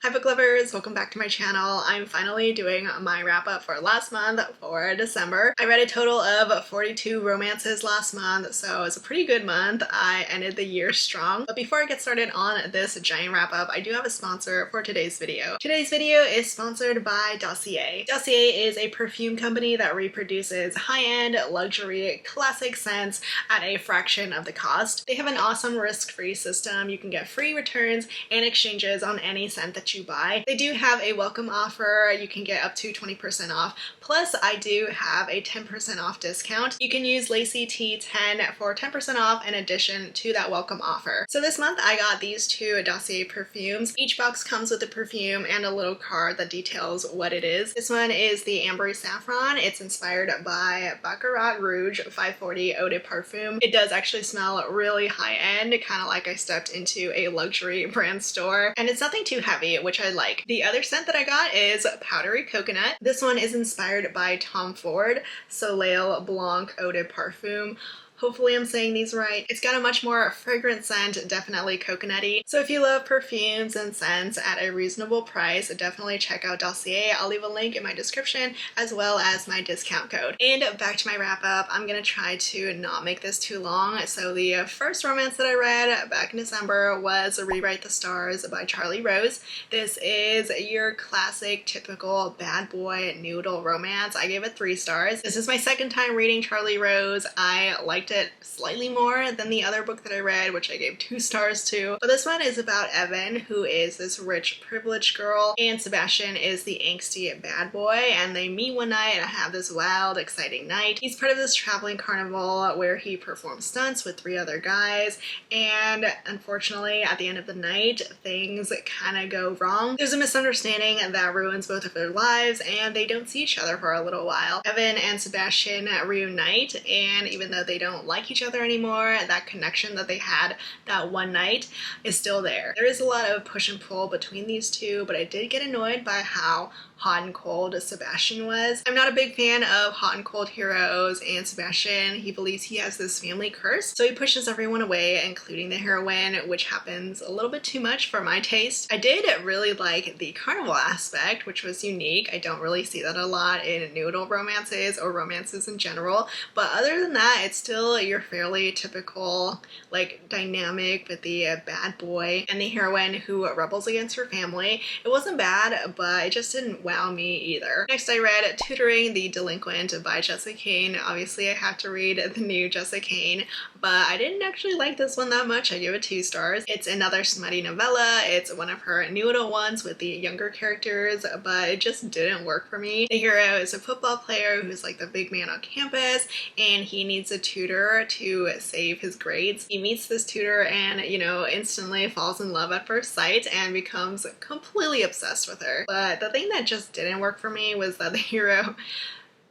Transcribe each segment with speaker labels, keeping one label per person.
Speaker 1: Hi book lovers, welcome back to my channel. I'm finally doing my wrap up for last month for December. I read a total of 42 romances last month, so it's a pretty good month. I ended the year strong. But before I get started on this giant wrap up, I do have a sponsor for today's video. Today's video is sponsored by Dossier. Dossier is a perfume company that reproduces high-end, luxury, classic scents at a fraction of the cost. They have an awesome risk-free system. You can get free returns and exchanges on any scent that you buy. They do have a welcome offer. You can get up to 20% off. Plus, I do have a 10% off discount. You can use Lacey T10 for 10% off in addition to that welcome offer. So this month I got these two Dossier perfumes. Each box comes with a perfume and a little card that details what it is. This one is the Amber Saffron. It's inspired by Baccarat Rouge 540 Eau de Parfum. It does actually smell really high-end, kind of like I stepped into a luxury brand store. And it's nothing too heavy, which I like. The other scent that I got is Powdery Coconut. This one is inspired by Tom Ford Soleil Blanc Eau de Parfum. Hopefully I'm saying these right. It's got a much more fragrant scent, definitely coconutty. So if you love perfumes and scents at a reasonable price, definitely check out Dossier. I'll leave a link in my description as well as my discount code. And back to my wrap up, I'm gonna try to not make this too long. So the first romance that I read back in December was Rewrite the Stars by Charlie Rose. This is your classic, typical bad boy noodle romance. I gave it 3 stars. This is my second time reading Charlie Rose. I liked it slightly more than the other book that I read, which I gave 2 stars to. But this one is about Evan, who is this rich, privileged girl, and Sebastian is the angsty bad boy, and they meet one night and have this wild, exciting night. He's part of this traveling carnival where he performs stunts with 3 other guys, and unfortunately, at the end of the night, things kind of go wrong. There's a misunderstanding that ruins both of their lives, and they don't see each other for a little while. Evan and Sebastian reunite, and even though they don't like each other anymore, that connection that they had that one night is still there. There is a lot of push and pull between these two, but I did get annoyed by how hot and cold Sebastian was. I'm not a big fan of hot and cold heroes, and Sebastian, he believes he has this family curse, so he pushes everyone away, including the heroine, which happens a little bit too much for my taste. I did really like the carnival aspect, which was unique. I don't really see that a lot in noodle romances or romances in general, but other than that, it's still your fairly typical, like, dynamic with the bad boy and the heroine who rebels against her family. It wasn't bad, but it just didn't wow me either. Next I read Tutoring the Delinquent by Jessica Cain. Obviously I have to read the new Jessica Cain, but I didn't actually like this one that much. I give it 2 stars. It's another smutty novella. It's one of her noodle ones with the younger characters, but it just didn't work for me. The hero is a football player who's like the big man on campus, and he needs a tutor to save his grades. He meets this tutor and, you know, instantly falls in love at first sight and becomes completely obsessed with her. But the thing that just didn't work for me was that the hero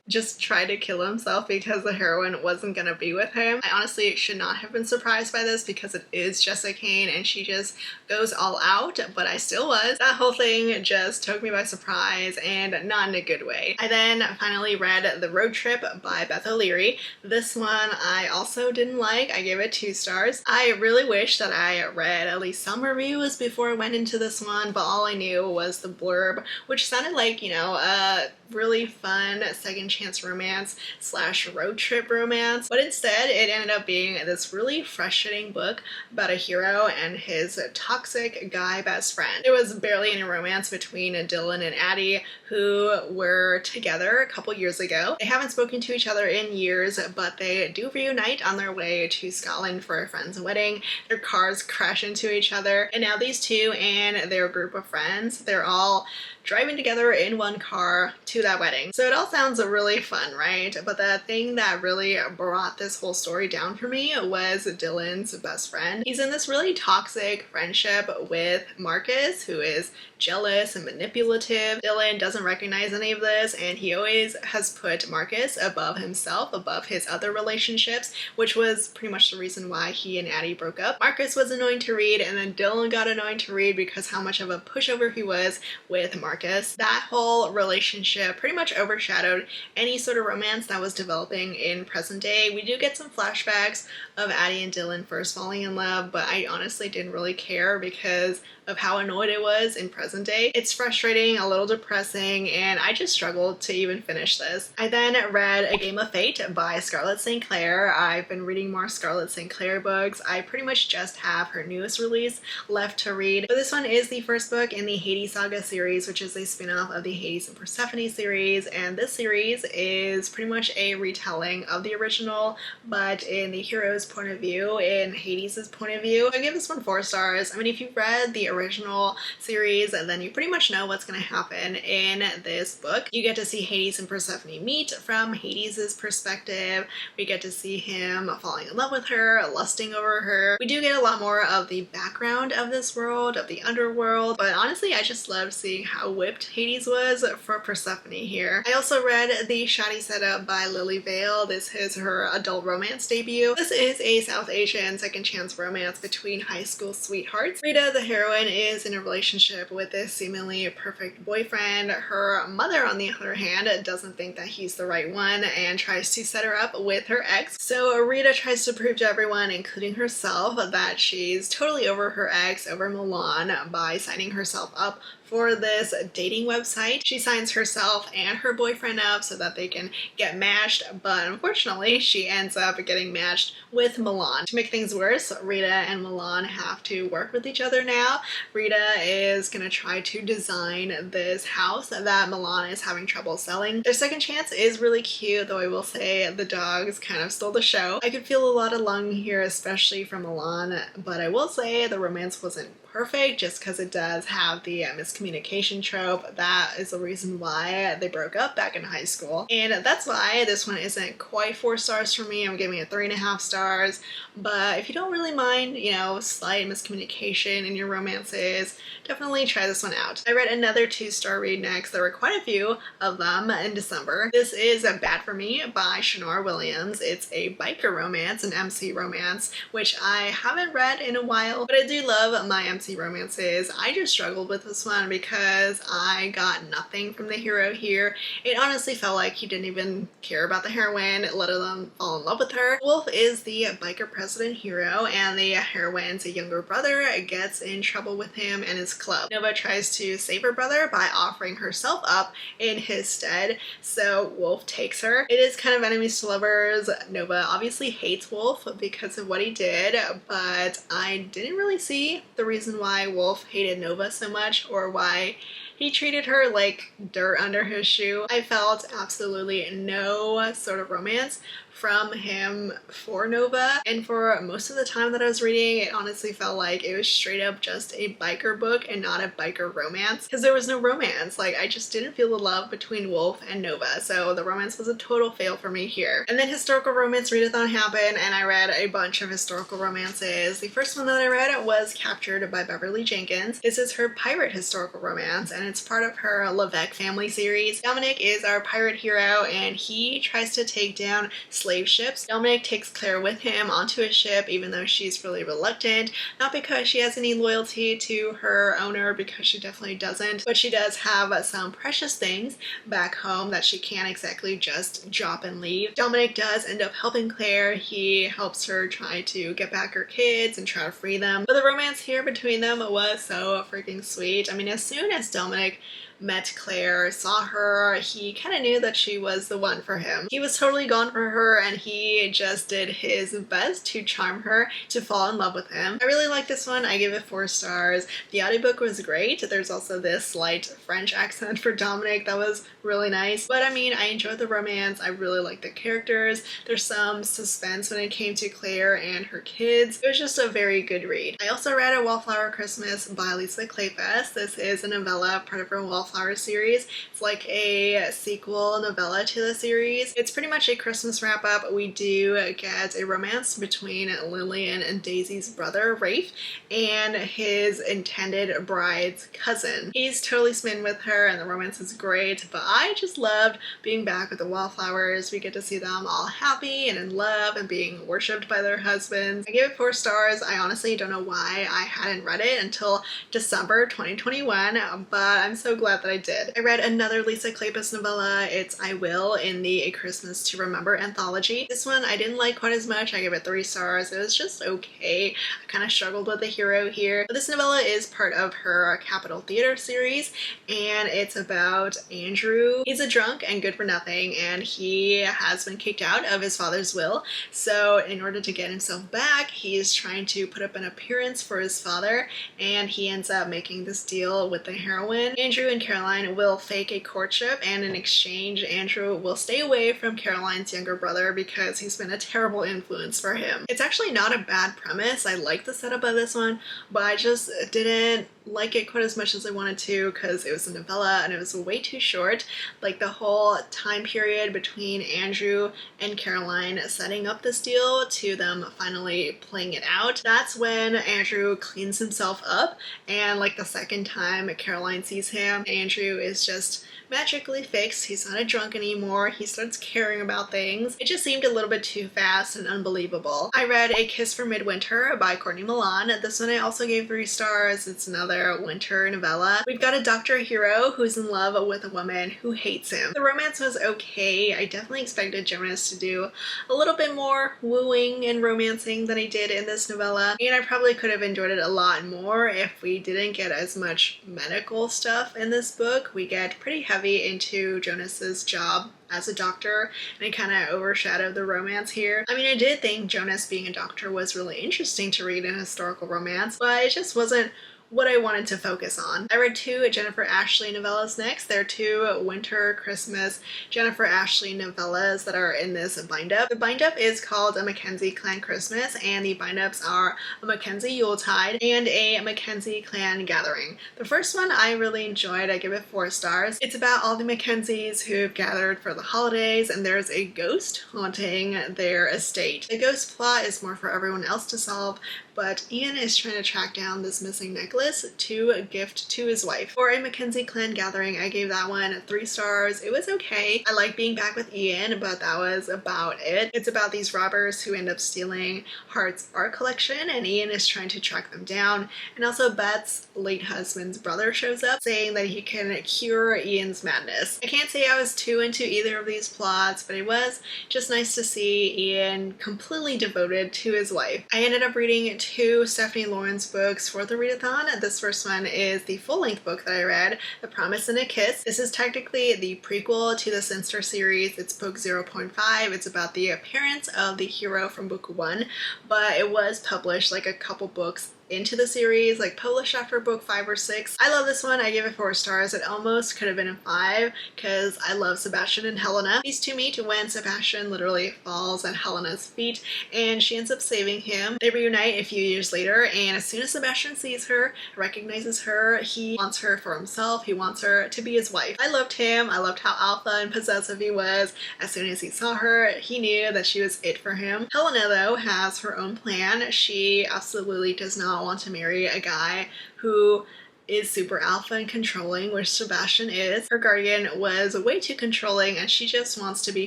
Speaker 1: just tried to kill himself because the heroine wasn't gonna be with him. I honestly should not have been surprised by this because it is Jessica Cain and she just goes all out, but I still was. That whole thing just took me by surprise, and not in a good way. I then finally read The Road Trip by Beth O'Leary. This one I also didn't like. I gave it 2 stars. I really wish that I read at least some reviews before I went into this one, but all I knew was the blurb, which sounded like, you know, a really fun second chance romance / road trip romance, but instead it ended up being this really frustrating book about a hero and his toxic guy best friend. There was barely any romance between Dylan and Addie, who were together a couple years ago. They haven't spoken to each other in years, but they do reunite on their way to Scotland for a friend's wedding. Their cars crash into each other, and now these two and their group of friends, they're all driving together in one car to that wedding. So it all sounds really fun, right? But the thing that really brought this whole story down for me was Dylan's best friend. He's in this really toxic friendship with Marcus, who is jealous and manipulative. Dylan doesn't recognize any of this, and he always has put Marcus above himself, above his other relationships, which was pretty much the reason why he and Addie broke up. Marcus was annoying to read, and then Dylan got annoying to read because how much of a pushover he was with Marcus. That whole relationship pretty much overshadowed any sort of romance that was developing in present day. We do get some flashbacks of Addie and Dylan first falling in love, but I honestly didn't really care because of how annoyed I was in present day. It's frustrating, a little depressing, and I just struggled to even finish this. I then read A Game of Fate by Scarlett St. Clair. I've been reading more Scarlett St. Clair books. I pretty much just have her newest release left to read. But this one is the first book in the Hades Saga series, which is a spin-off of the Hades and Persephone series, and this series is pretty much a retelling of the original, but in the hero's point of view, in Hades' point of view. I give this one 4 stars. I mean, if you've read the original series, then you pretty much know what's going to happen in this book. You get to see Hades and Persephone meet from Hades' perspective. We get to see him falling in love with her, lusting over her. We do get a lot more of the background of this world, of the underworld, but honestly, I just loved seeing how whipped Hades was for Persephone here. I also read The Shoddy Setup by Lily Vale. This is her adult romance debut. This is a South Asian second chance romance between high school sweethearts. Rita, the heroine, is in a relationship with this seemingly perfect boyfriend. Her mother, on the other hand, doesn't think that he's the right one and tries to set her up with her ex. So Rita tries to prove to everyone, including herself, that she's totally over her ex, over Milan, by signing herself up for this dating website. She signs herself and her boyfriend up so that they can get matched, but unfortunately she ends up getting matched with Milan. To make things worse, Rita and Milan have to work with each other now. Rita is gonna try to design this house that Milan is having trouble selling. Their second chance is really cute, though I will say the dogs kind of stole the show. I could feel a lot of longing here, especially from Milan, but I will say the romance wasn't perfect just because it does have the miscommunication trope. That is the reason why they broke up back in high school, and that's why this one isn't quite 4 stars for me. I'm giving it 3.5 stars, but if you don't really mind, you know, slight miscommunication in your romances, definitely try this one out. I read another 2-star read next. There were quite a few of them in December. This is Bad for Me by Shanora Williams. It's a biker romance, an MC romance, which I haven't read in a while, but I do love my MC romances. I just struggled with this one because I got nothing from the hero here. It honestly felt like he didn't even care about the heroine, let alone fall in love with her. Wolf is the biker president hero, and the heroine's younger brother gets in trouble with him and his club. Nova tries to save her brother by offering herself up in his stead, so Wolf takes her. It is kind of enemies to lovers. Nova obviously hates Wolf because of what he did, but I didn't really see the reason why Wolf hated Nova so much, or why he treated her like dirt under his shoe. I felt absolutely no sort of romance from him for Nova, and for most of the time that I was reading, it honestly felt like it was straight up just a biker book and not a biker romance, because there was no romance. Like, I just didn't feel the love between Wolf and Nova, so the romance was a total fail for me here. And then historical romance readathon happened, and I read a bunch of historical romances. The first one that I read was Captured by Beverly Jenkins. This is her pirate historical romance, and it's part of her Levesque family series. Dominic is our pirate hero, and he tries to take down slave ships. Dominic takes Claire with him onto a ship, even though she's really reluctant, not because she has any loyalty to her owner, because she definitely doesn't, but she does have some precious things back home that she can't exactly just drop and leave. Dominic does end up helping Claire. He helps her try to get back her kids and try to free them, but the romance here between them was so freaking sweet. I mean, as soon as Dominic met Claire, saw her, he kind of knew that she was the one for him. He was totally gone for her, and he just did his best to charm her to fall in love with him. I really like this one. I give it 4 stars. The audiobook was great. There's also this slight French accent for Dominic that was really nice, but I mean, I enjoyed the romance. I really like the characters. There's some suspense when it came to Claire and her kids. It was just a very good read. I also read A Wallflower Christmas by Lisa Clayfest. This is a novella, part of her Wallflower series. It's like a sequel novella to the series. It's pretty much a Christmas wrap-up. We do get a romance between Lillian and Daisy's brother, Rafe, and his intended bride's cousin. He's totally smitten with her, and the romance is great, but I just loved being back with the Wallflowers. We get to see them all happy and in love and being worshipped by their husbands. I gave it 4 stars. I honestly don't know why I hadn't read it until December 2021, but god, I'm so glad that I did. I read another Lisa Kleypas novella. It's I Will in the A Christmas to Remember anthology. This one I didn't like quite as much. I gave it 3 stars. It was just okay. I kind of struggled with the hero here. But this novella is part of her Capitol Theater series, and it's about Andrew. He's a drunk and good for nothing, and he has been kicked out of his father's will. So in order to get himself back, he's trying to put up an appearance for his father, and he ends up making this deal with the heroine. Andrew and Caroline will fake a courtship, and in exchange, Andrew will stay away from Caroline's younger brother because he's been a terrible influence for him. It's actually not a bad premise. I like the setup of this one, but I just didn't like it quite as much as I wanted to because it was a novella and it was way too short. Like the whole time period between Andrew and Caroline setting up this deal to them finally playing it out, that's when Andrew cleans himself up, and like the second time Caroline sees him, Andrew is just magically fixed. He's not a drunk anymore. He starts caring about things. It just seemed a little bit too fast and unbelievable. I read A Kiss for Midwinter by Courtney Milan. This one I also gave 3 stars. It's another winter novella. We've got a doctor hero who's in love with a woman who hates him. The romance was okay. I definitely expected Jonas to do a little bit more wooing and romancing than he did in this novella, and I probably could have enjoyed it a lot more if we didn't get as much medical stuff in this book. We get pretty heavy into Jonas's job as a doctor, and it kind of overshadowed the romance here. I mean, I did think Jonas being a doctor was really interesting to read in a historical romance, but it just wasn't what I wanted to focus on. I read 2 Jennifer Ashley novellas next. There are 2 winter Christmas Jennifer Ashley novellas that are in this bind-up. The bind-up is called A Mackenzie Clan Christmas, and the bind-ups are A Mackenzie Yuletide and A Mackenzie Clan Gathering. The first one I really enjoyed. I give it 4 stars. It's about all the Mackenzies who've gathered for the holidays, and there's a ghost haunting their estate. The ghost plot is more for everyone else to solve, but Ian is trying to track down this missing necklace to gift to his wife. For A Mackenzie Clan Gathering, I gave that one 3 stars. It was okay. I like being back with Ian, but that was about it. It's about these robbers who end up stealing Hart's art collection, and Ian is trying to track them down. And also Beth's late husband's brother shows up, saying that he can cure Ian's madness. I can't say I was too into either of these plots, but it was just nice to see Ian completely devoted to his wife. I ended up reading 2 Stephanie Lawrence books for the readathon. This first one is the full-length book that I read, The Promise and a Kiss. This is technically the prequel to the Sinster series. It's book 0.5. It's about the appearance of the hero from book 1, but it was published like a couple books into the series, like published after book 5 or 6. I love this one. I give it 4 stars. It almost could have been a 5 because I love Sebastian and Helena. These two meet when Sebastian literally falls at Helena's feet and she ends up saving him. They reunite a few years later, and as soon as Sebastian sees her, recognizes her, he wants her for himself. He wants her to be his wife. I loved him. I loved how alpha and possessive he was. As soon as he saw her, he knew that she was it for him. Helena, though, has her own plan. She absolutely does not want to marry a guy who is super alpha and controlling, which Sebastian is. Her guardian was way too controlling and she just wants to be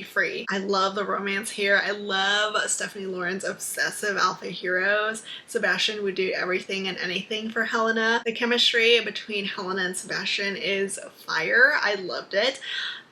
Speaker 1: free. I love the romance here. I love Stephanie Lawrence obsessive alpha heroes. Sebastian would do everything and anything for Helena. The chemistry between Helena and Sebastian is fire. I loved it.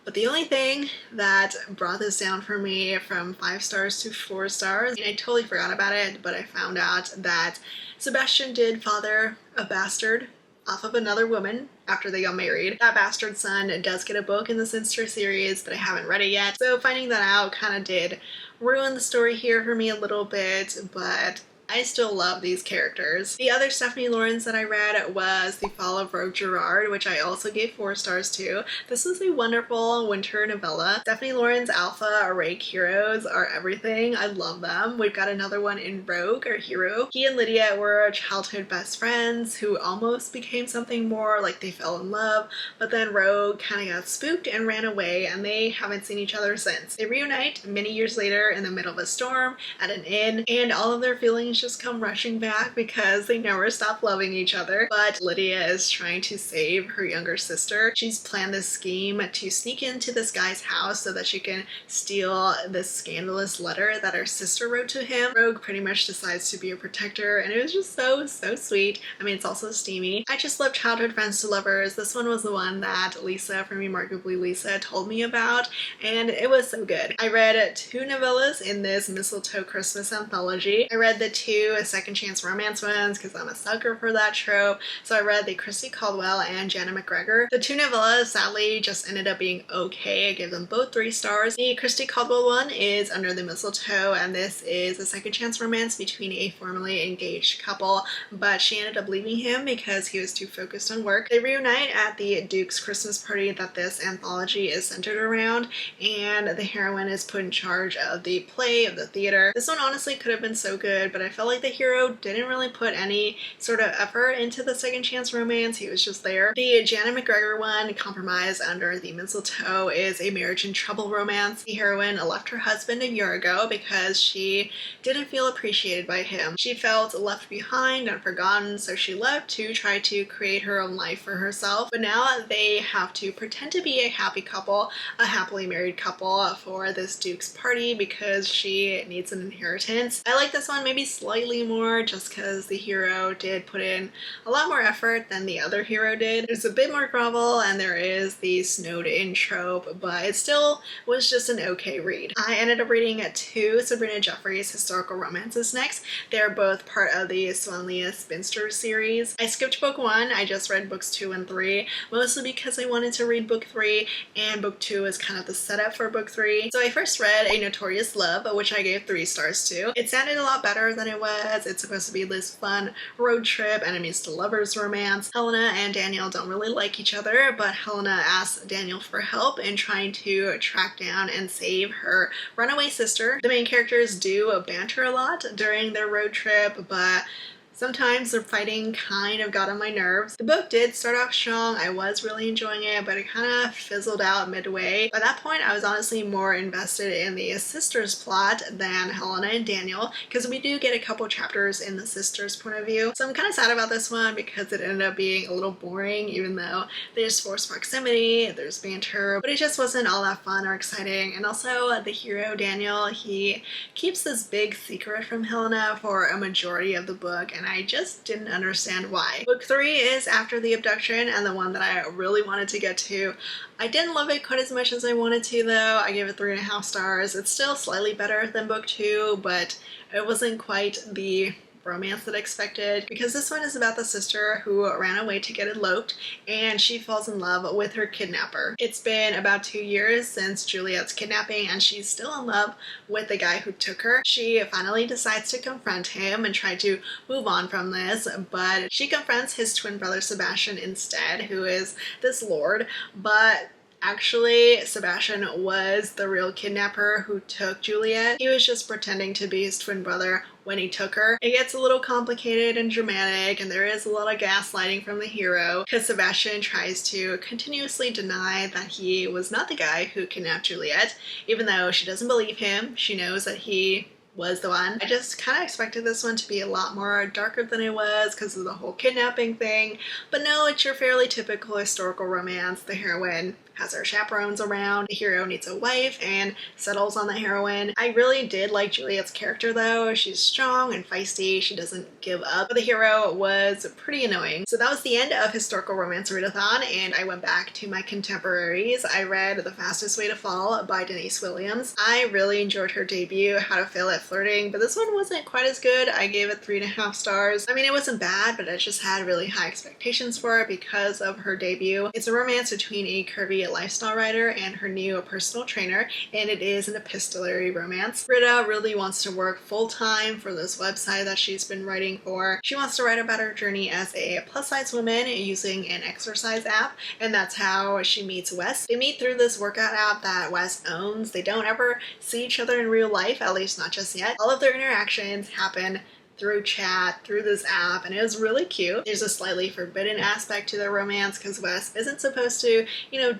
Speaker 1: But the only thing that brought this down for me from 5 stars to 4 stars, I totally forgot about it, but I found out that Sebastian did father a bastard off of another woman after they got married. That bastard son does get a book in the Sinster series, but I haven't read it yet. So finding that out kind of did ruin the story here for me a little bit, but I still love these characters. The other Stephanie Lawrence that I read was The Fall of Rogue Gerard, which I also gave 4 stars to. This was a wonderful winter novella. Stephanie Lawrence alpha Rogue heroes are everything. I love them. We've got another one in Rogue, or Hero. He and Lydia were childhood best friends who almost became something more, like they fell in love, but then Rogue kind of got spooked and ran away, and they haven't seen each other since. They reunite many years later in the middle of a storm at an inn, and all of their feelings friends just come rushing back because they never stop loving each other. But Lydia is trying to save her younger sister. She's planned this scheme to sneak into this guy's house so that she can steal this scandalous letter that her sister wrote to him. Rogue pretty much decides to be a protector, and it was just so sweet. I mean, it's also steamy. I just love childhood friends to lovers. This one was the one that Lisa from Remarkably Lisa told me about, and it was so good. I read 2 novellas in this Mistletoe Christmas anthology. I read the 2 second chance romance ones because I'm a sucker for that trope. So I read the Christy Caldwell and Jana McGregor. The 2 novellas sadly just ended up being okay. I gave them both 3 stars. The Christy Caldwell one is Under the Mistletoe, and this is a second chance romance between a formerly engaged couple, but she ended up leaving him because he was too focused on work. They reunite at the Duke's Christmas party that this anthology is centered around, and the heroine is put in charge of the play, of the theater. This one honestly could have been so good, but I felt like the hero didn't really put any sort of effort into the second chance romance. He was just there. The Jana McGregor one, Compromise Under the Mistletoe, is a marriage in trouble romance. The heroine left her husband a year ago because she didn't feel appreciated by him. She felt left behind and forgotten, so she left to try to create her own life for herself. But now they have to pretend to be a happy couple, a happily married couple for this Duke's party because she needs an inheritance. I like this one maybe slightly more just because the hero did put in a lot more effort than the other hero did. There's a bit more grovel and there is the snowed in trope, but it still was just an okay read. I ended up reading 2 Sabrina Jeffries historical romances next. They're both part of the Swanlia Spinster series. I skipped book 1, I just read books 2 and 3, mostly because I wanted to read book 3, and book 2 is kind of the setup for book 3. So I first read A Notorious Love, which I gave 3 stars to. It sounded a lot better than it was. It's supposed to be this fun road trip, enemies to lovers romance. Helena and Daniel don't really like each other, but Helena asks Daniel for help in trying to track down and save her runaway sister. The main characters do banter a lot during their road trip, but sometimes the fighting kind of got on my nerves. The book did start off strong. I was really enjoying it, but it kind of fizzled out midway. By that point, I was honestly more invested in the sisters plot than Helena and Daniel, because we do get a couple chapters in the sisters' point of view. So I'm kind of sad about this one because it ended up being a little boring, even though there's forced proximity, there's banter, but it just wasn't all that fun or exciting. And also the hero, Daniel, he keeps this big secret from Helena for a majority of the book, and I just didn't understand why. Book 3 is after the abduction, and the one that I really wanted to get to. I didn't love it quite as much as I wanted to though. I gave it 3.5 stars. It's still slightly better than book 2, but it wasn't quite the romance that I expected, because this one is about the sister who ran away to get eloped, and she falls in love with her kidnapper. It's been about 2 years since Juliet's kidnapping, and she's still in love with the guy who took her. She finally decides to confront him and try to move on from this, but she confronts his twin brother Sebastian instead, who is this lord, but actually, Sebastian was the real kidnapper who took Juliet. He was just pretending to be his twin brother when he took her. It gets a little complicated and dramatic, and there is a lot of gaslighting from the hero because Sebastian tries to continuously deny that he was not the guy who kidnapped Juliet, even though she doesn't believe him. She knows that he was the one. I just kind of expected this one to be a lot more darker than it was because of the whole kidnapping thing, but no, it's your fairly typical historical romance. The heroine has her chaperones around, the hero needs a wife and settles on the heroine. I really did like Juliet's character though. She's strong and feisty, she doesn't give up, but the hero was pretty annoying. So that was the end of Historical Romance Readathon, and I went back to my contemporaries. I read The Fastest Way to Fall by Denise Williams. I really enjoyed her debut, How to Fail at Flirting, but this one wasn't quite as good. I gave it 3.5 stars. I mean, it wasn't bad, but I just had really high expectations for it because of her debut. It's a romance between a curvy lifestyle writer and her new personal trainer, and it is an epistolary romance. Rita really wants to work full-time for this website that she's been writing for. She wants to write about her journey as a plus-size woman using an exercise app, and that's how she meets Wes. They meet through this workout app that Wes owns. They don't ever see each other in real life, at least not just yet. All of their interactions happen through chat, through this app, and it was really cute. There's a slightly forbidden aspect to their romance because Wes isn't supposed to,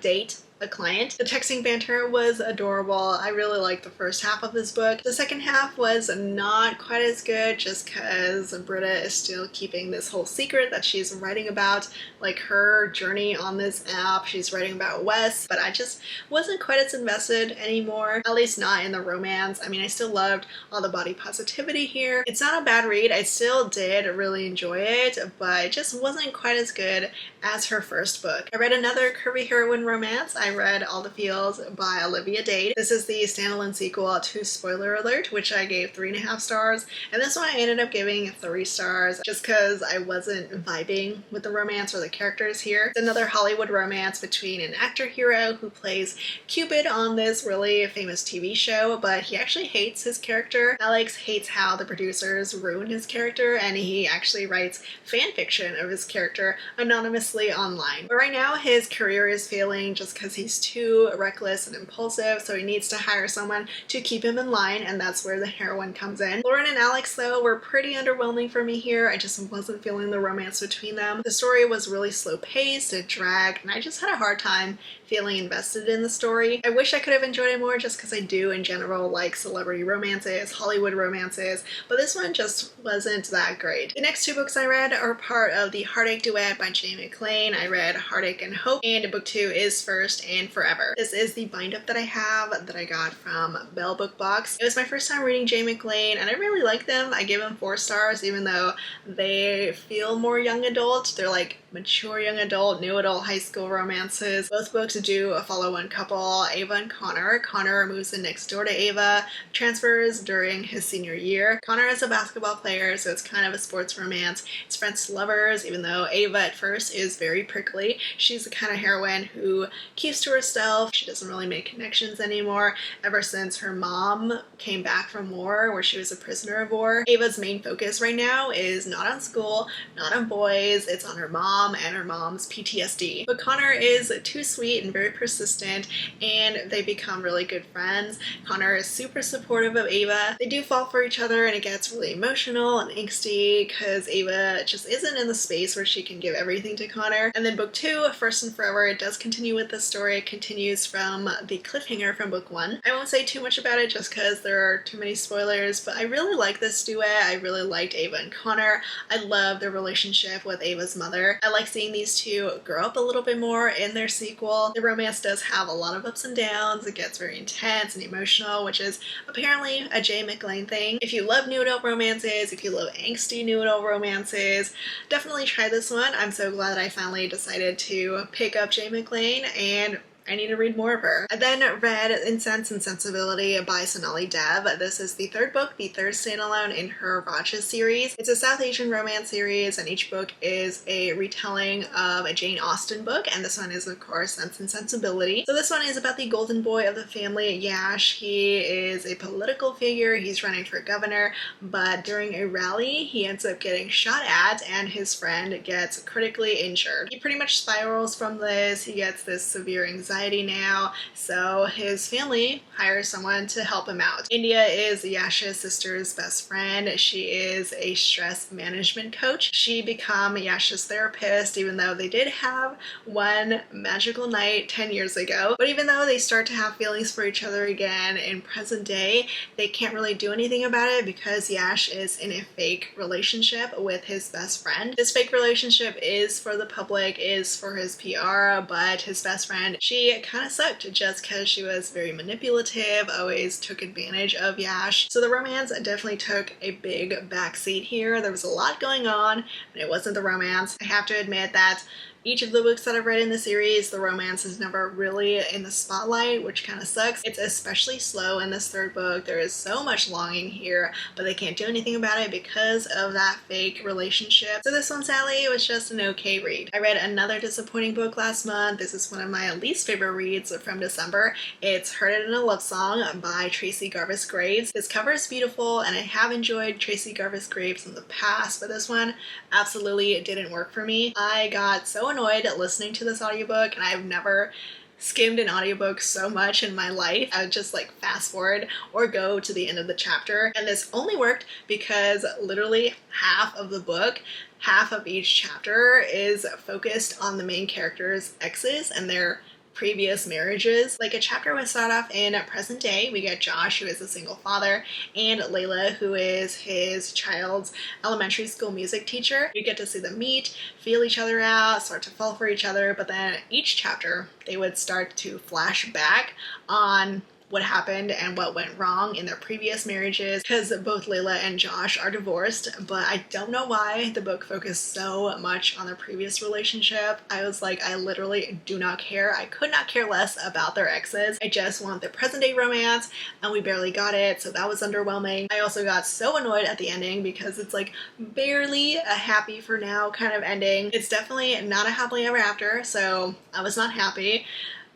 Speaker 1: date a client. The texting banter was adorable. I really liked the first half of this book. The second half was not quite as good just because Britta is still keeping this whole secret that she's writing about, like her journey on this app. She's writing about Wes, but I just wasn't quite as invested anymore, at least not in the romance. I mean, I still loved all the body positivity here. It's not a bad read. I still did really enjoy it, but it just wasn't quite as good as her first book. I read another curvy heroine romance. I read All the Feels by Olivia Dade. This is the standalone sequel to Spoiler Alert, which I gave 3.5 stars, and this one I ended up giving 3 stars just because I wasn't vibing with the romance or the characters here. It's another Hollywood romance between an actor hero who plays Cupid on this really famous TV show, but he actually hates his character. Alex hates how the producers ruined his character, and he actually writes fan fiction of his character anonymously online. But right now his career is failing just because he's too reckless and impulsive, so he needs to hire someone to keep him in line, and that's where the heroine comes in. Lauren and Alex, though, were pretty underwhelming for me here. I just wasn't feeling the romance between them. The story was really slow paced, it dragged, and I just had a hard time feeling invested in the story. I wish I could have enjoyed it more just because I do in general like celebrity romances, Hollywood romances, but this one just wasn't that great. The next 2 books I read are part of the Heartache Duet by Jay McLean. I read Heartache and Hope, and book 2 is First and Forever. This is the bind-up that I have that I got from Bell Book Box. It was my first time reading Jay McLean, and I really like them. I give them 4 stars even though they feel more young adult. They're like mature young adult, new adult high school romances. Both books do follow one couple, Ava and Connor. Connor moves in next door to Ava, transfers during his senior year. Connor is a basketball player, so it's kind of a sports romance. It's friends to lovers, even though Ava at first is very prickly. She's the kind of heroine who keeps to herself. She doesn't really make connections anymore ever since her mom came back from war, where she was a prisoner of war. Ava's main focus right now is not on school, not on boys, it's on her mom and her mom's PTSD. But Connor is too sweet and very persistent, and they become really good friends. Connor is super supportive of Ava. They do fall for each other, and it gets really emotional and angsty because Ava just isn't in the space where she can give everything to Connor. And then book 2, First and Forever, it does continue with the story. It continues from the cliffhanger from book 1. I won't say too much about it just because there are too many spoilers, but I really like this duet. I really liked Ava and Connor. I love their relationship with Ava's mother. I like seeing these two grow up a little bit more in their sequel. The romance does have a lot of ups and downs. It gets very intense and emotional, which is apparently a Jay McLean thing. If you love new adult romances, if you love angsty new adult romances, definitely try this one. I'm so glad that I finally decided to pick up Jay McLean, and I need to read more of her. I then read Incense and Sensibility by Sonali Dev. This is the 3rd book, the 3rd standalone in her Raja series. It's a South Asian romance series, and each book is a retelling of a Jane Austen book, and this one is, of course, Sense and Sensibility. So this one is about the golden boy of the family, Yash. He is a political figure. He's running for governor, but during a rally, he ends up getting shot at, and his friend gets critically injured. He pretty much spirals from this. He gets this severe anxiety now, so his family hires someone to help him out. India is Yash's sister's best friend. She is a stress management coach. She became Yash's therapist, even though they did have one magical night 10 years ago. But even though they start to have feelings for each other again in present day, they can't really do anything about it because Yash is in a fake relationship with his best friend. This fake relationship is for the public, is for his PR, but his best friend, she kind of sucked just because she was very manipulative, always took advantage of Yash. So the romance definitely took a big backseat here. There was a lot going on, and it wasn't the romance. I have to admit that each of the books that I've read in the series, the romance is never really in the spotlight, which kind of sucks. It's especially slow in this 3rd book. There is so much longing here, but they can't do anything about it because of that fake relationship. So this one, sadly, was just an okay read. I read another disappointing book last month. This is one of my least favorite reads from December. It's Heard It in a Love Song by Tracy Garvis Graves. This cover is beautiful, and I have enjoyed Tracy Garvis Graves in the past, but this one absolutely didn't work for me. I got so annoyed listening to this audiobook, and I've never skimmed an audiobook so much in my life. I would just like fast forward or go to the end of the chapter, and this only worked because literally half of the book, half of each chapter is focused on the main character's exes and their previous marriages. Like a chapter would start off in present day. We get Josh, who is a single father, and Layla, who is his child's elementary school music teacher. You get to see them meet, feel each other out, start to fall for each other, but then each chapter they would start to flash back on what happened and what went wrong in their previous marriages, because both Layla and Josh are divorced, but I don't know why the book focused so much on their previous relationship. I was like, I literally do not care. I could not care less about their exes. I just want the present day romance, and we barely got it, so that was underwhelming. I also got so annoyed at the ending because it's like barely a happy for now kind of ending. It's definitely not a happily ever after, so I was not happy.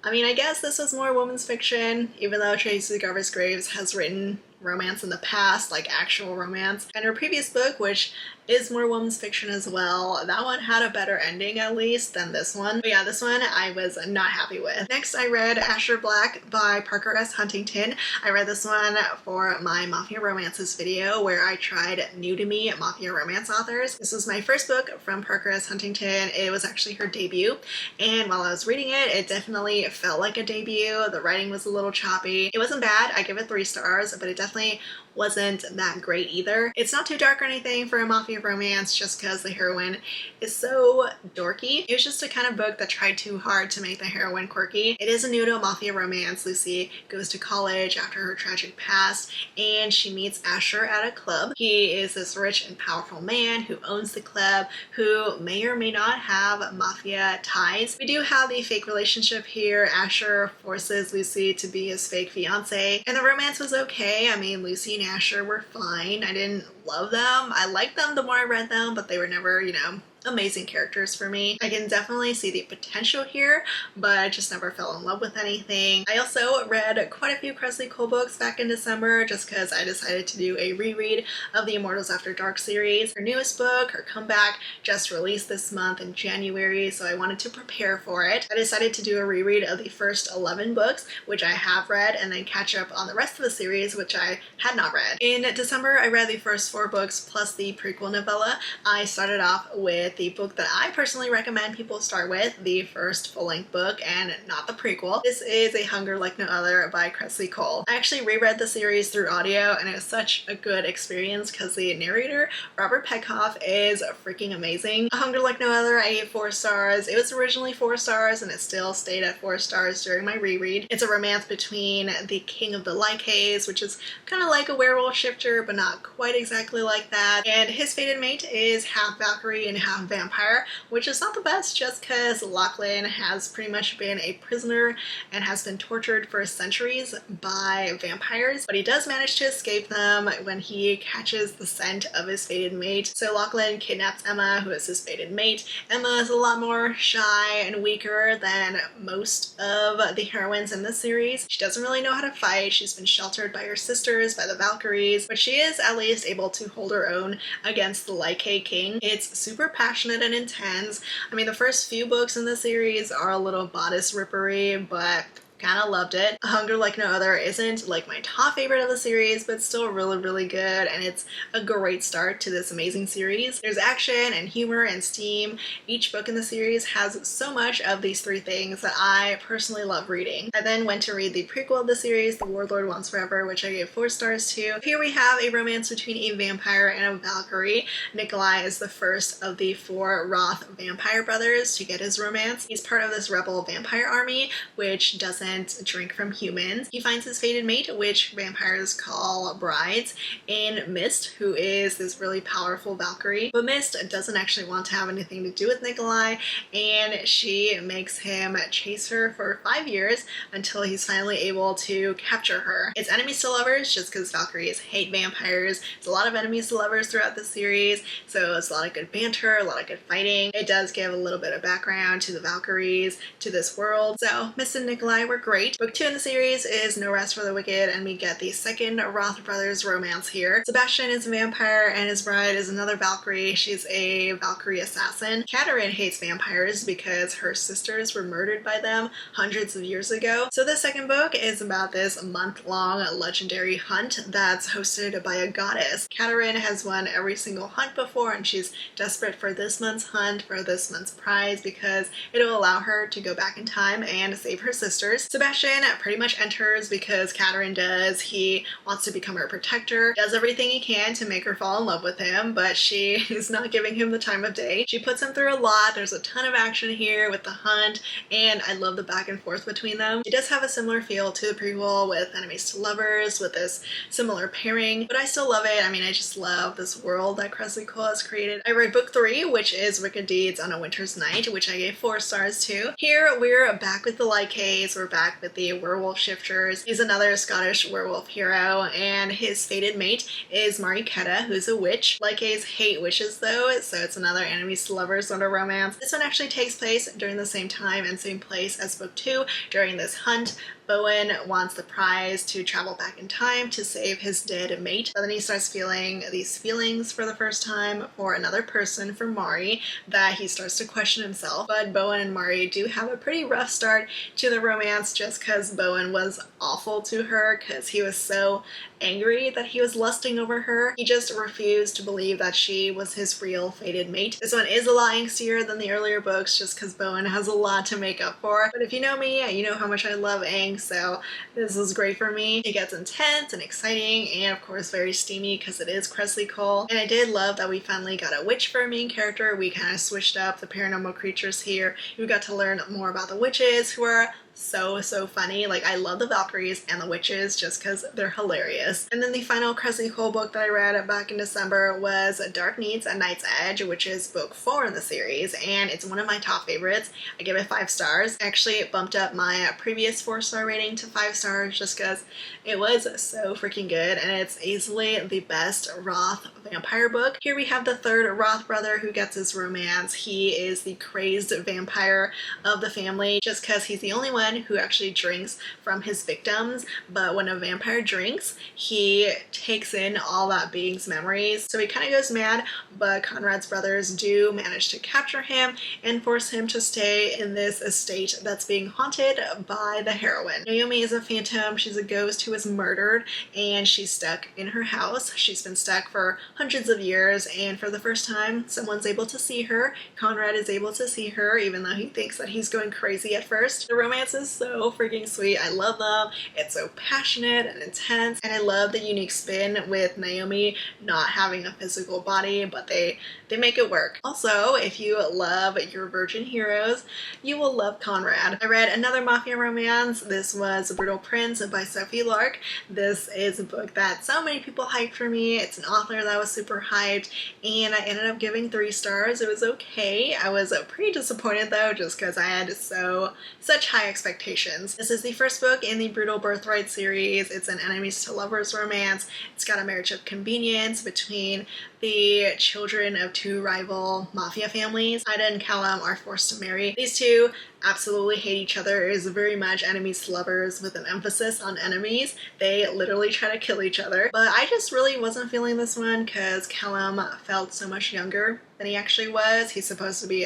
Speaker 1: I mean, I guess this was more women's fiction, even though Tracy Garvis Graves has written romance in the past, like actual romance. And her previous book, which is more women's fiction as well, that one had a better ending at least than this one. But yeah, this one I was not happy with. Next, I read Asher Black by Parker S. Huntington. I read this one for my Mafia Romances video where I tried new to me Mafia romance authors. This was my first book from Parker S. Huntington. It was actually her debut, and while I was reading it, it definitely felt like a debut. The writing was a little choppy. It wasn't bad. I give it 3 stars, but it definitely wasn't that great either. It's not too dark or anything for a mafia romance just because the heroine is so dorky. It was just a kind of book that tried too hard to make the heroine quirky. It is a new to mafia romance. Lucy goes to college after her tragic past and she meets Asher at a club. He is this rich and powerful man who owns the club, who may or may not have mafia ties. We do have the fake relationship here. Asher forces Lucy to be his fake fiance, and the romance was okay. I mean, Lucy and Asher were fine. I didn't love them. I liked them the more I read them, but they were never, you know, amazing characters for me. I can definitely see the potential here, but I just never fell in love with anything. I also read quite a few Kresley Cole books back in December just because I decided to do a reread of the Immortals After Dark series. Her newest book, her comeback, just released this month in January, so I wanted to prepare for it. I decided to do a reread of the first 11 books, which I have read, and then catch up on the rest of the series, which I had not read. In December, I read the first 4 books plus the prequel novella. I started off with the book that I personally recommend people start with, the first full-length book and not the prequel. This is A Hunger Like No Other by Kresley Cole. I actually reread the series through audio and it was such a good experience because the narrator, Robert Petkoff, is freaking amazing. A Hunger Like No Other, I gave 4 stars. It was originally 4 stars and it still stayed at 4 stars during my reread. It's a romance between the King of the Lycaes, which is kind of like a werewolf shifter but not quite exactly like that, and his fated mate is half Valkyrie and half vampire, which is not the best just because Lachlan has pretty much been a prisoner and has been tortured for centuries by vampires, but he does manage to escape them when he catches the scent of his fated mate. So Lachlan kidnaps Emma, who is his fated mate. Emma is a lot more shy and weaker than most of the heroines in this series. She doesn't really know how to fight. She's been sheltered by her sisters, by the Valkyries, but she is at least able to hold her own against the Lycae King. It's super passionate and intense. I mean, the first few books in the series are a little bodice rippery, but kind of loved it. A Hunger Like No Other isn't like my top favorite of the series, but still really good, and it's a great start to this amazing series. There's action and humor and steam. Each book in the series has so much of these 3 things that I personally love reading. I then went to read the prequel of the series, The Warlord Wants Forever, which I gave 4 stars to. Here we have a romance between a vampire and a Valkyrie. Nikolai is the first of the 4 Roth vampire brothers to get his romance. He's part of this rebel vampire army, which doesn't drink from humans. He finds his fated mate, which vampires call brides, in Mist, who is this really powerful Valkyrie. But Mist doesn't actually want to have anything to do with Nikolai, and she makes him chase her for 5 years until he's finally able to capture her. It's enemies to lovers just because Valkyries hate vampires. There's a lot of enemies to lovers throughout the series, so it's a lot of good banter, a lot of good fighting. It does give a little bit of background to the Valkyries, to this world. So Mist and Nikolai were great. Book 2 in the series is No Rest for the Wicked, and we get the second Roth brothers romance here. Sebastian is a vampire and his bride is another Valkyrie. She's a Valkyrie assassin. Katerin hates vampires because her sisters were murdered by them hundreds of years ago. So the second book is about this month-long legendary hunt that's hosted by a goddess. Katerin has won every single hunt before, and she's desperate for this month's hunt, for this month's prize, because it'll allow her to go back in time and save her sisters. Sebastian pretty much enters because Katerin does. He wants to become her protector, does everything he can to make her fall in love with him, but she is not giving him the time of day. She puts him through a lot. There's a ton of action here with the hunt, and I love the back and forth between them. It does have a similar feel to the prequel with enemies to lovers, with this similar pairing, but I still love it. I mean, I just love this world that Kresley Cole has created. I read book 3, which is Wicked Deeds on a Winter's Night, which I gave 4 stars to. Here we're back with the Lycaes, we're back with the werewolf shifters. He's another Scottish werewolf hero, and his fated mate is Mariketta, who's a witch. Lycaes hate witches though, so it's another enemies to lovers sort of romance. This one actually takes place during the same time and same place as book 2 during this hunt. Bowen wants the prize to travel back in time to save his dead mate, but then he starts feeling these feelings for the first time for another person, for Mari, that he starts to question himself. But Bowen and Mari do have a pretty rough start to the romance just because Bowen was awful to her because he was so angry that he was lusting over her. He just refused to believe that she was his real fated mate. This one is a lot angstier than the earlier books just because Bowen has a lot to make up for. But if you know me, you know how much I love angst, so this is great for me. It gets intense and exciting and of course very steamy because it is Kresley Cole. And I did love that we finally got a witch for a main character. We kind of switched up the paranormal creatures here. We got to learn more about the witches, who are so funny. Like, I love the Valkyries and the witches just because they're hilarious. And then the final Kresley Cole book that I read back in December was Dark Needs at Night's Edge, which is book 4 in the series, and it's one of my top favorites. I give it 5 stars. Actually, it bumped up my previous 4-star rating to 5 stars just because it was so freaking good, and it's easily the best Roth vampire book. Here we have the third Roth brother who gets his romance. He is the crazed vampire of the family just because he's the only one who actually drinks from his victims, but when a vampire drinks, he takes in all that being's memories. So he kind of goes mad, but Conrad's brothers do manage to capture him and force him to stay in this estate that's being haunted by the heroine. Naomi is a phantom. She's a ghost who was murdered, and she's stuck in her house. She's been stuck for hundreds of years, and for the first time, someone's able to see her. Conrad is able to see her, even though he thinks that he's going crazy at first. The romance is so freaking sweet. I love them. It's so passionate and intense, and I love the unique spin with Naomi not having a physical body, but they make it work. Also, if you love your virgin heroes, you will love Conrad. I read another mafia romance. This was Brutal Prince by Sophie Lark. This is a book that so many people hyped for me. It's an author that was super hyped, and I ended up giving 3 stars. It was okay. I was pretty disappointed though, just because I had such high expectations. This is the first book in the Brutal Birthright series. It's an enemies to lovers romance. It's got a marriage of convenience between the children of 2 rival mafia families. Ida and Callum are forced to marry. These 2 absolutely hate each other. It is very much enemies to lovers with an emphasis on enemies. They literally try to kill each other. But I just really wasn't feeling this one because Callum felt so much younger than he actually was. He's supposed to be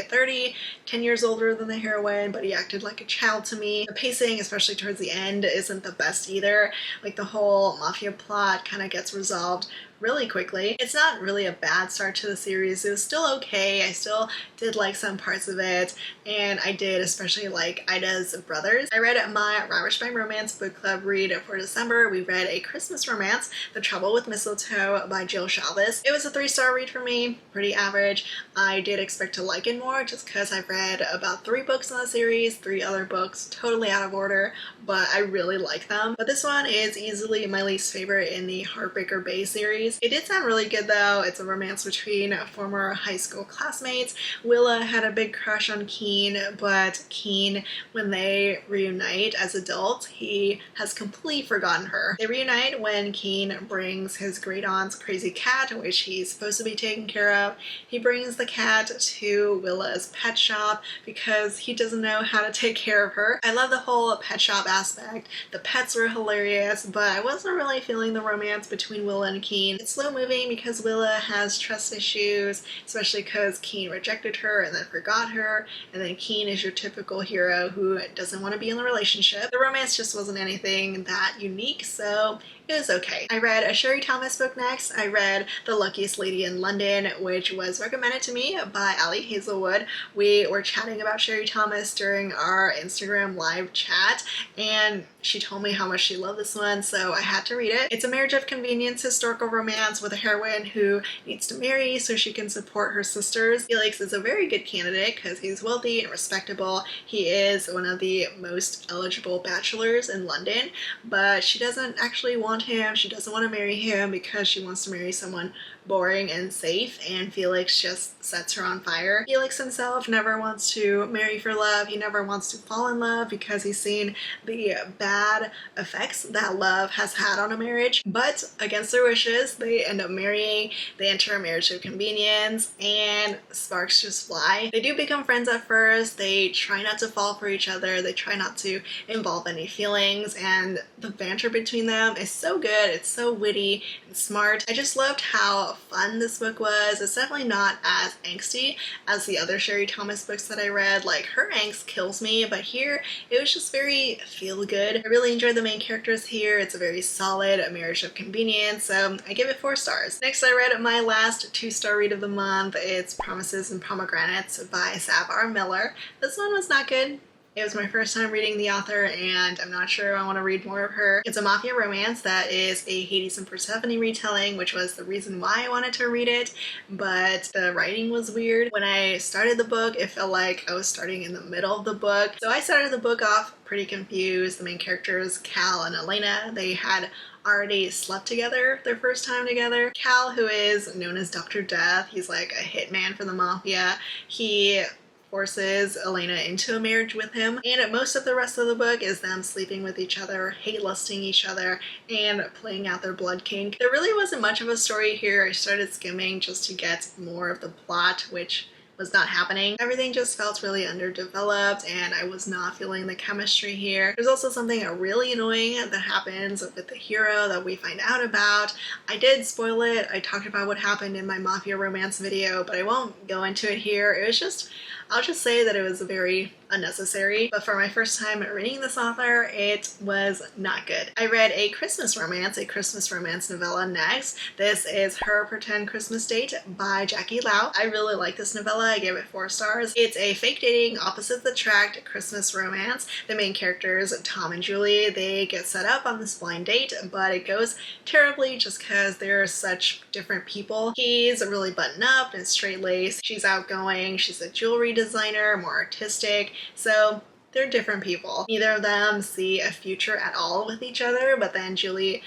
Speaker 1: 10 years older than the heroine, but he acted like a child to me. The pacing, especially towards the end, isn't the best either. Like, the whole mafia plot kind of gets resolved really quickly. It's not really a bad start to the series. It was still okay. I still did like some parts of it, and I did especially like Ida's brothers. I read my Ravish by Romance book club read for December. We read A Christmas Romance, The Trouble with Mistletoe by Jill Chalvis. It was a 3-star read for me, pretty average. I did expect to like it more just because I've read about 3 books in the series, 3 other books, totally out of order, but I really like them. But this one is easily my least favorite in the Heartbreaker Bay series. series. It did sound really good though. It's a romance between former high school classmates. Willa had a big crush on Keen, but Keen, when they reunite as adults, he has completely forgotten her. They reunite when Keen brings his great aunt's crazy cat, which he's supposed to be taking care of. He brings the cat to Willa's pet shop because he doesn't know how to take care of her. I love the whole pet shop aspect. The pets were hilarious, but I wasn't really feeling the romance between Willa and Keen. It's slow moving because Willa has trust issues, especially because Keen rejected her and then forgot her, and then Keen is your typical hero who doesn't want to be in a relationship. The romance just wasn't anything that unique, so it was okay. I read a Sherry Thomas book next. I read The Luckiest Lady in London, which was recommended to me by Ali Hazelwood. We were chatting about Sherry Thomas during our Instagram live chat, and she told me how much she loved this one, so I had to read it. It's a marriage of convenience historical romance with a heroine who needs to marry so she can support her sisters. Felix is a very good candidate because he's wealthy and respectable. He is one of the most eligible bachelors in London, but she doesn't actually want him. She doesn't want to marry him because she wants to marry someone boring and safe, and Felix just sets her on fire. Felix himself never wants to marry for love. He never wants to fall in love because he's seen the bad effects that love has had on a marriage, but against their wishes, they end up marrying. They enter a marriage of convenience, and sparks just fly. They do become friends at first. They try not to fall for each other. They try not to involve any feelings, and the banter between them is so good. It's so witty and smart. I just loved how fun this book was. It's definitely not as angsty as the other Sherry Thomas books that I read. Like, her angst kills me, but here it was just very feel good. I really enjoyed the main characters here. It's a very solid marriage of convenience, so I give it 4 stars. Next, I read my last 2-star read of the month. It's Promises and Pomegranates by Savar Miller. This one was not good. It was my first time reading the author, and I'm not sure I want to read more of her. It's a mafia romance that is a Hades and Persephone retelling, which was the reason why I wanted to read it, but the writing was weird. When I started the book, it felt like I was starting in the middle of the book. So I started the book off pretty confused. The main characters, Cal and Elena, they had already slept together their first time together. Cal, who is known as Dr. Death, he's like a hitman for the mafia. He forces Elena into a marriage with him, and most of the rest of the book is them sleeping with each other, hate-lusting each other, and playing out their blood kink. There really wasn't much of a story here. I started skimming just to get more of the plot, which was not happening. Everything just felt really underdeveloped, and I was not feeling the chemistry here. There's also something really annoying that happens with the hero that we find out about. I did spoil it. I talked about what happened in my mafia romance video, but I won't go into it here. It was just, I'll just say that it was very unnecessary, but for my first time reading this author, it was not good. I read a Christmas romance novella next. This is Her Pretend Christmas Date by Jackie Lau. I really like this novella. I gave it 4 stars. It's a fake dating, opposites attract Christmas romance. The main characters, Tom and Julie, they get set up on this blind date, but it goes terribly just because they're such different people. He's really buttoned up and straight-laced. She's outgoing. She's a jewelry designer, more artistic. So they're different people. Neither of them see a future at all with each other, but then Julie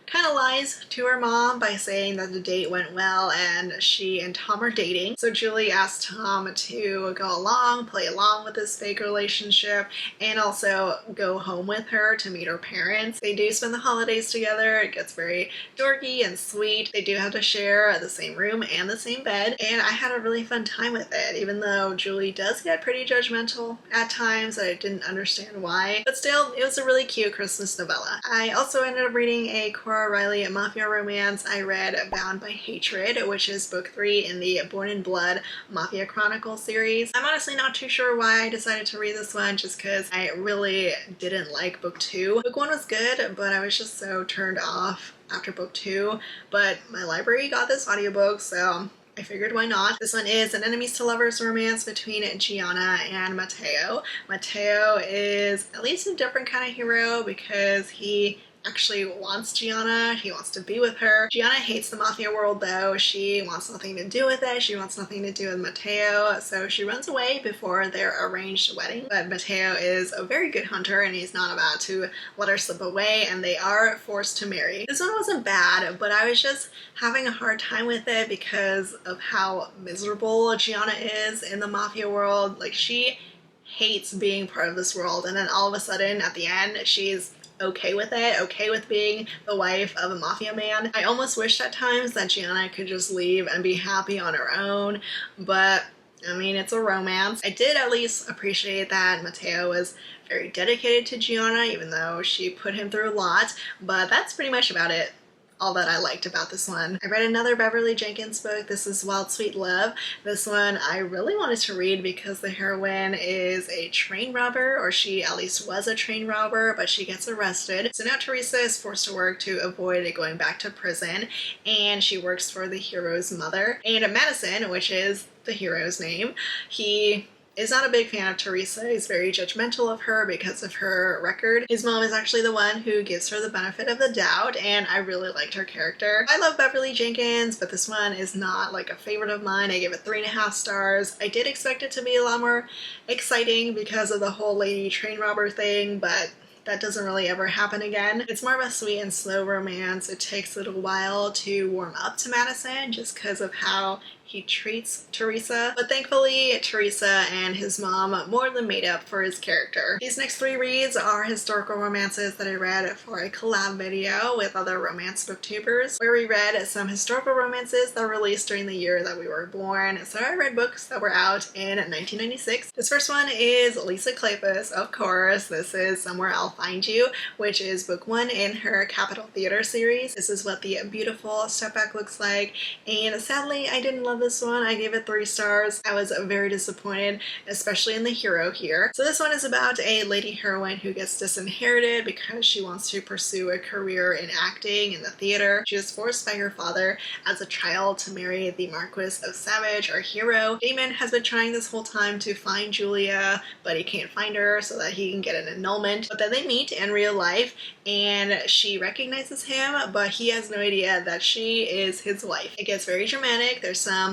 Speaker 1: kind of lies to her mom by saying that the date went well and she and Tom are dating. So Julie asks Tom to go along, play along with this fake relationship, and also go home with her to meet her parents. They do spend the holidays together. It gets very dorky and sweet. They do have to share the same room and the same bed, and I had a really fun time with it, even though Julie does get pretty judgmental at times. I didn't understand why, but still, it was a really cute Christmas novella. I also ended up reading a Cora Riley mafia romance. I read Bound by Hatred, which is book 3 in the Born in Blood Mafia Chronicle series. I'm honestly not too sure why I decided to read this one, just because I really didn't like book 2. Book 1 was good, but I was just so turned off after book 2, but my library got this audiobook, so I figured why not. This one is an enemies to lovers romance between Gianna and Matteo. Matteo is at least a different kind of hero because he actually wants Gianna. He wants to be with her. Gianna hates the mafia world though. She wants nothing to do with it. She wants nothing to do with Matteo, so she runs away before their arranged wedding. But Matteo is a very good hunter and he's not about to let her slip away, and they are forced to marry. This one wasn't bad, but I was just having a hard time with it because of how miserable Gianna is in the mafia world. Like, she hates being part of this world, and then all of a sudden at the end she's okay with it, okay with being the wife of a mafia man. I almost wished at times that Gianna could just leave and be happy on her own, but I mean, it's a romance. I did at least appreciate that Matteo was very dedicated to Gianna, even though she put him through a lot, but that's pretty much about it. All that I liked about this one. I read another Beverly Jenkins book. This is Wild Sweet Love. This one I really wanted to read because the heroine is a train robber, or she at least was a train robber, but she gets arrested. So now Teresa is forced to work to avoid going back to prison, and she works for the hero's mother. And Madison, which is the hero's name, he is not a big fan of Teresa. He's very judgmental of her because of her record. His mom is actually the one who gives her the benefit of the doubt, and I really liked her character. I love Beverly Jenkins, but this one is not like a favorite of mine. I gave it 3.5 stars. I did expect it to be a lot more exciting because of the whole lady train robber thing, but that doesn't really ever happen again. It's more of a sweet and slow romance. It takes a little while to warm up to Madison just because of how he treats Teresa, but thankfully Teresa and his mom more than made up for his character. These next 3 reads are historical romances that I read for a collab video with other romance booktubers, where we read some historical romances that were released during the year that we were born. So I read books that were out in 1996. This first one is Lisa Kleypas, of course. This is Somewhere I'll Find You, which is book 1 in her Capitol Theater series. This is what the beautiful step back looks like, and sadly I didn't love this one. I gave it 3 stars. I was very disappointed, especially in the hero here. So this one is about a lady heroine who gets disinherited because she wants to pursue a career in acting in the theater. She is forced by her father as a child to marry the Marquis of Savage, our hero. Damon has been trying this whole time to find Julia, but he can't find her so that he can get an annulment. But then they meet in real life and she recognizes him, but he has no idea that she is his wife. It gets very dramatic. There's some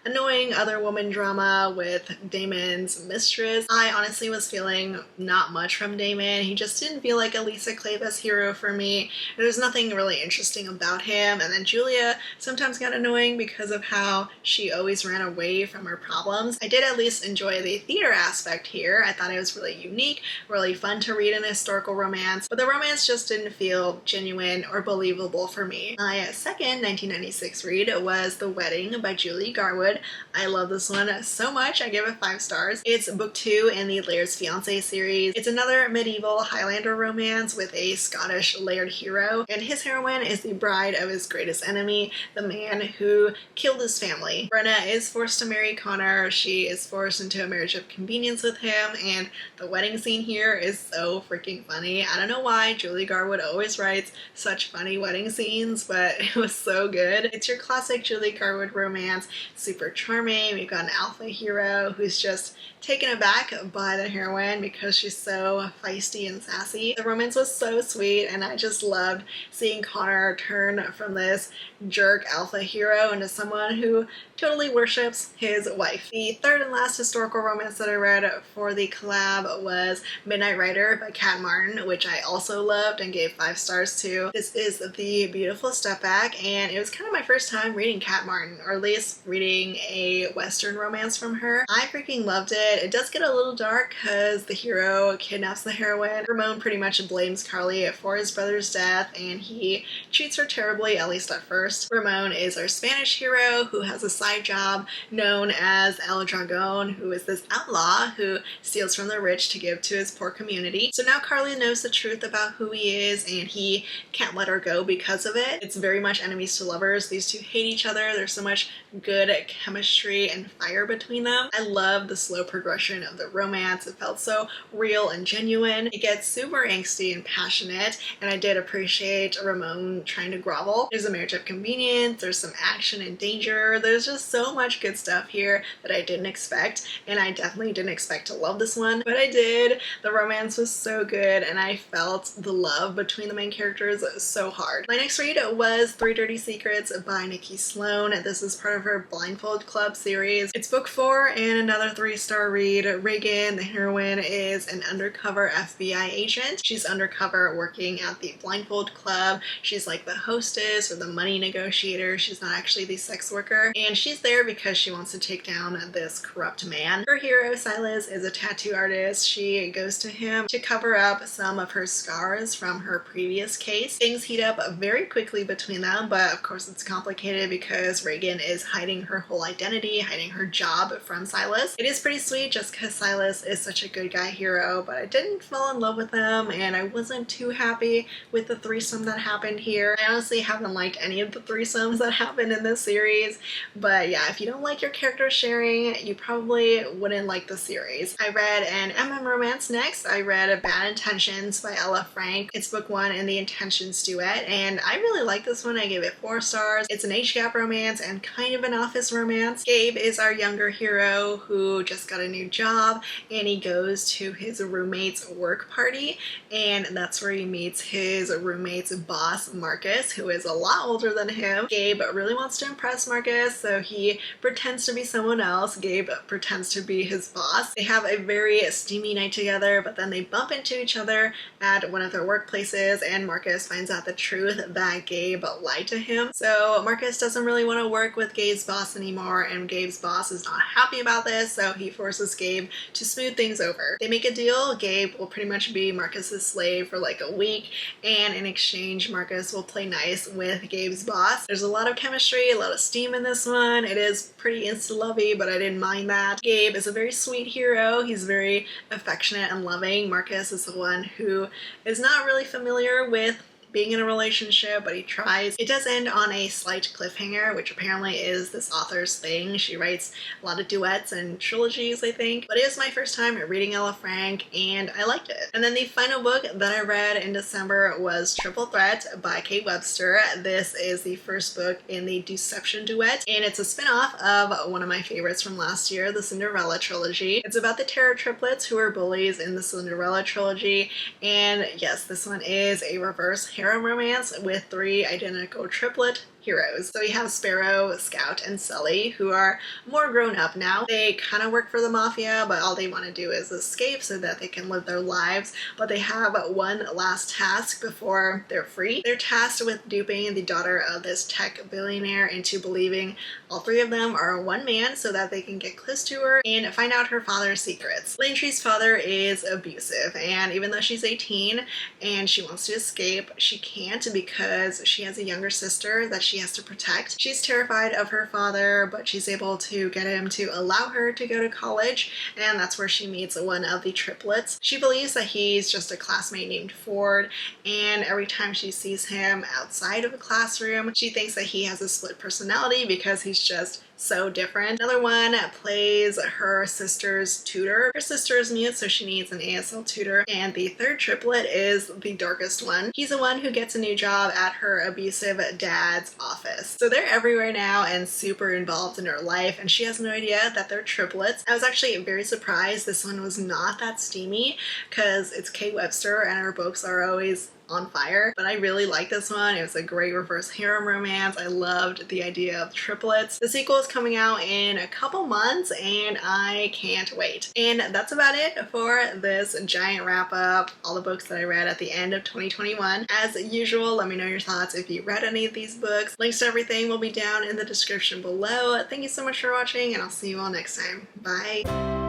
Speaker 1: annoying other woman drama with Damon's mistress. I honestly was feeling not much from Damon. He just didn't feel like a Lisa Kleypas hero for me. There's nothing really interesting about him. And then Julia sometimes got annoying because of how she always ran away from her problems. I did at least enjoy the theater aspect here. I thought it was really unique, really fun to read in a historical romance, but the romance just didn't feel genuine or believable for me. My second 1996 read was The Wedding by Julie Garwood. I love this one so much. I give it 5 stars. It's book 2 in the Laird's Fiancé series. It's another medieval Highlander romance with a Scottish laird hero, and his heroine is the bride of his greatest enemy, the man who killed his family. Brenna is forced to marry Connor. She is forced into a marriage of convenience with him, and the wedding scene here is so freaking funny. I don't know why Julie Garwood always writes such funny wedding scenes, but it was so good. It's your classic Julie Garwood romance, super charming. We've got an alpha hero who's just taken aback by the heroine because she's so feisty and sassy. The romance was so sweet, and I just loved seeing Connor turn from this jerk alpha hero into someone who totally worships his wife. The third and last historical romance that I read for the collab was Midnight Rider by Kat Martin, which I also loved and gave 5 stars to. This is the beautiful step back, and it was kind of my first time reading Kat Martin, or at least reading a Western romance from her. I freaking loved it. It does get a little dark because the hero kidnaps the heroine. Ramon pretty much blames Carly for his brother's death, and he treats her terribly, at least at first. Ramon is our Spanish hero who has a side job known as El Dragon, who is this outlaw who steals from the rich to give to his poor community. So now Carly knows the truth about who he is, and he can't let her go because of it. It's very much enemies to lovers. These two hate each other. There's so much good chemistry and fire between them. I love the slow progression of the romance. It felt so real and genuine. It gets super angsty and passionate, and I did appreciate Ramon trying to grovel. There's a marriage of convenience, there's some action and danger, there's just so much good stuff here that I didn't expect, and I definitely didn't expect to love this one, but I did. The romance was so good, and I felt the love between the main characters so hard. My next read was Three Dirty Secrets by Nikki Sloan. This is part of her Blindfold Club series. It's book 4 and another 3-star read. Reagan, the heroine, is an undercover FBI agent. She's undercover working at the Blindfold Club. She's like the hostess or the money negotiator. She's not actually the sex worker, and she's there because she wants to take down this corrupt man. Her hero, Silas, is a tattoo artist. She goes to him to cover up some of her scars from her previous case. Things heat up very quickly between them, but of course it's complicated because Reagan is hiding her whole identity, hiding her job from Silas. It is pretty sweet just because Silas is such a good guy hero, but I didn't fall in love with him, and I wasn't too happy with the threesome that happened here. I honestly haven't liked any of the threesomes that happened in this series, but yeah, if you don't like your characters sharing, you probably wouldn't like the series. I read an MM romance next. I read Bad Intentions by Ella Frank. It's book 1 in the Intentions duet, and I really like this one. I gave it 4 stars. It's an age gap romance and kind of an office romance. Gabe is our younger hero who just got a new job, and he goes to his roommate's work party, and that's where he meets his roommate's boss, Marcus, who is a lot older than him. Gabe really wants to impress Marcus, so he pretends to be someone else. Gabe pretends to be his boss. They have a very steamy night together, but then they bump into each other at one of their workplaces, and Marcus finds out the truth that Gabe lied to him. So Marcus doesn't really want to work with Gabe's boss anymore, and Gabe's boss is not happy about this, so he forces Gabe to smooth things over. They make a deal. Gabe will pretty much be Marcus's slave for like a week, and in exchange Marcus will play nice with Gabe's boss. There's a lot of chemistry, a lot of steam in this one. It is pretty insta-lovey, but I didn't mind that. Gabe is a very sweet hero. He's very affectionate and loving. Marcus is the one who is not really familiar with being in a relationship, but he tries. It does end on a slight cliffhanger, which apparently is this author's thing. She writes a lot of duets and trilogies, I think. But it was my first time reading Ella Frank, and I liked it. And then the final book that I read in December was Triple Threat by Kate Webster. This is the first book in the Deception duet, and it's a spin-off of one of my favorites from last year, the Cinderella trilogy. It's about the terror triplets who are bullies in the Cinderella trilogy, and yes, this one is a reverse harem romance with 3 identical triplet heroes. So we have Sparrow, Scout, and Sully, who are more grown up now. They kind of work for the mafia, but all they want to do is escape so that they can live their lives, but they have one last task before they're free. They're tasked with duping the daughter of this tech billionaire into believing all 3 of them are one man so that they can get close to her and find out her father's secrets. Langtry's father is abusive, and even though she's 18 and she wants to escape, she can't because she has a younger sister that she has to protect. She's terrified of her father, but she's able to get him to allow her to go to college, and that's where she meets one of the triplets. She believes that he's just a classmate named Ford, and every time she sees him outside of a classroom, she thinks that he has a split personality because he's just so different. Another one plays her sister's tutor. Her sister is mute, so she needs an ASL tutor. And the third triplet is the darkest one. He's the one who gets a new job at her abusive dad's office. So they're everywhere now and super involved in her life, and she has no idea that they're triplets. I was actually very surprised this one was not that steamy because it's Kate Webster and her books are always on fire, but I really like this one. It was a great reverse harem romance. I loved the idea of triplets. The sequel is coming out in a couple months, and I can't wait. And that's about it for this giant wrap up, all the books that I read at the end of 2021. As usual, let me know your thoughts if you read any of these books. Links to everything will be down in the description below. Thank you so much for watching, and I'll see you all next time. Bye!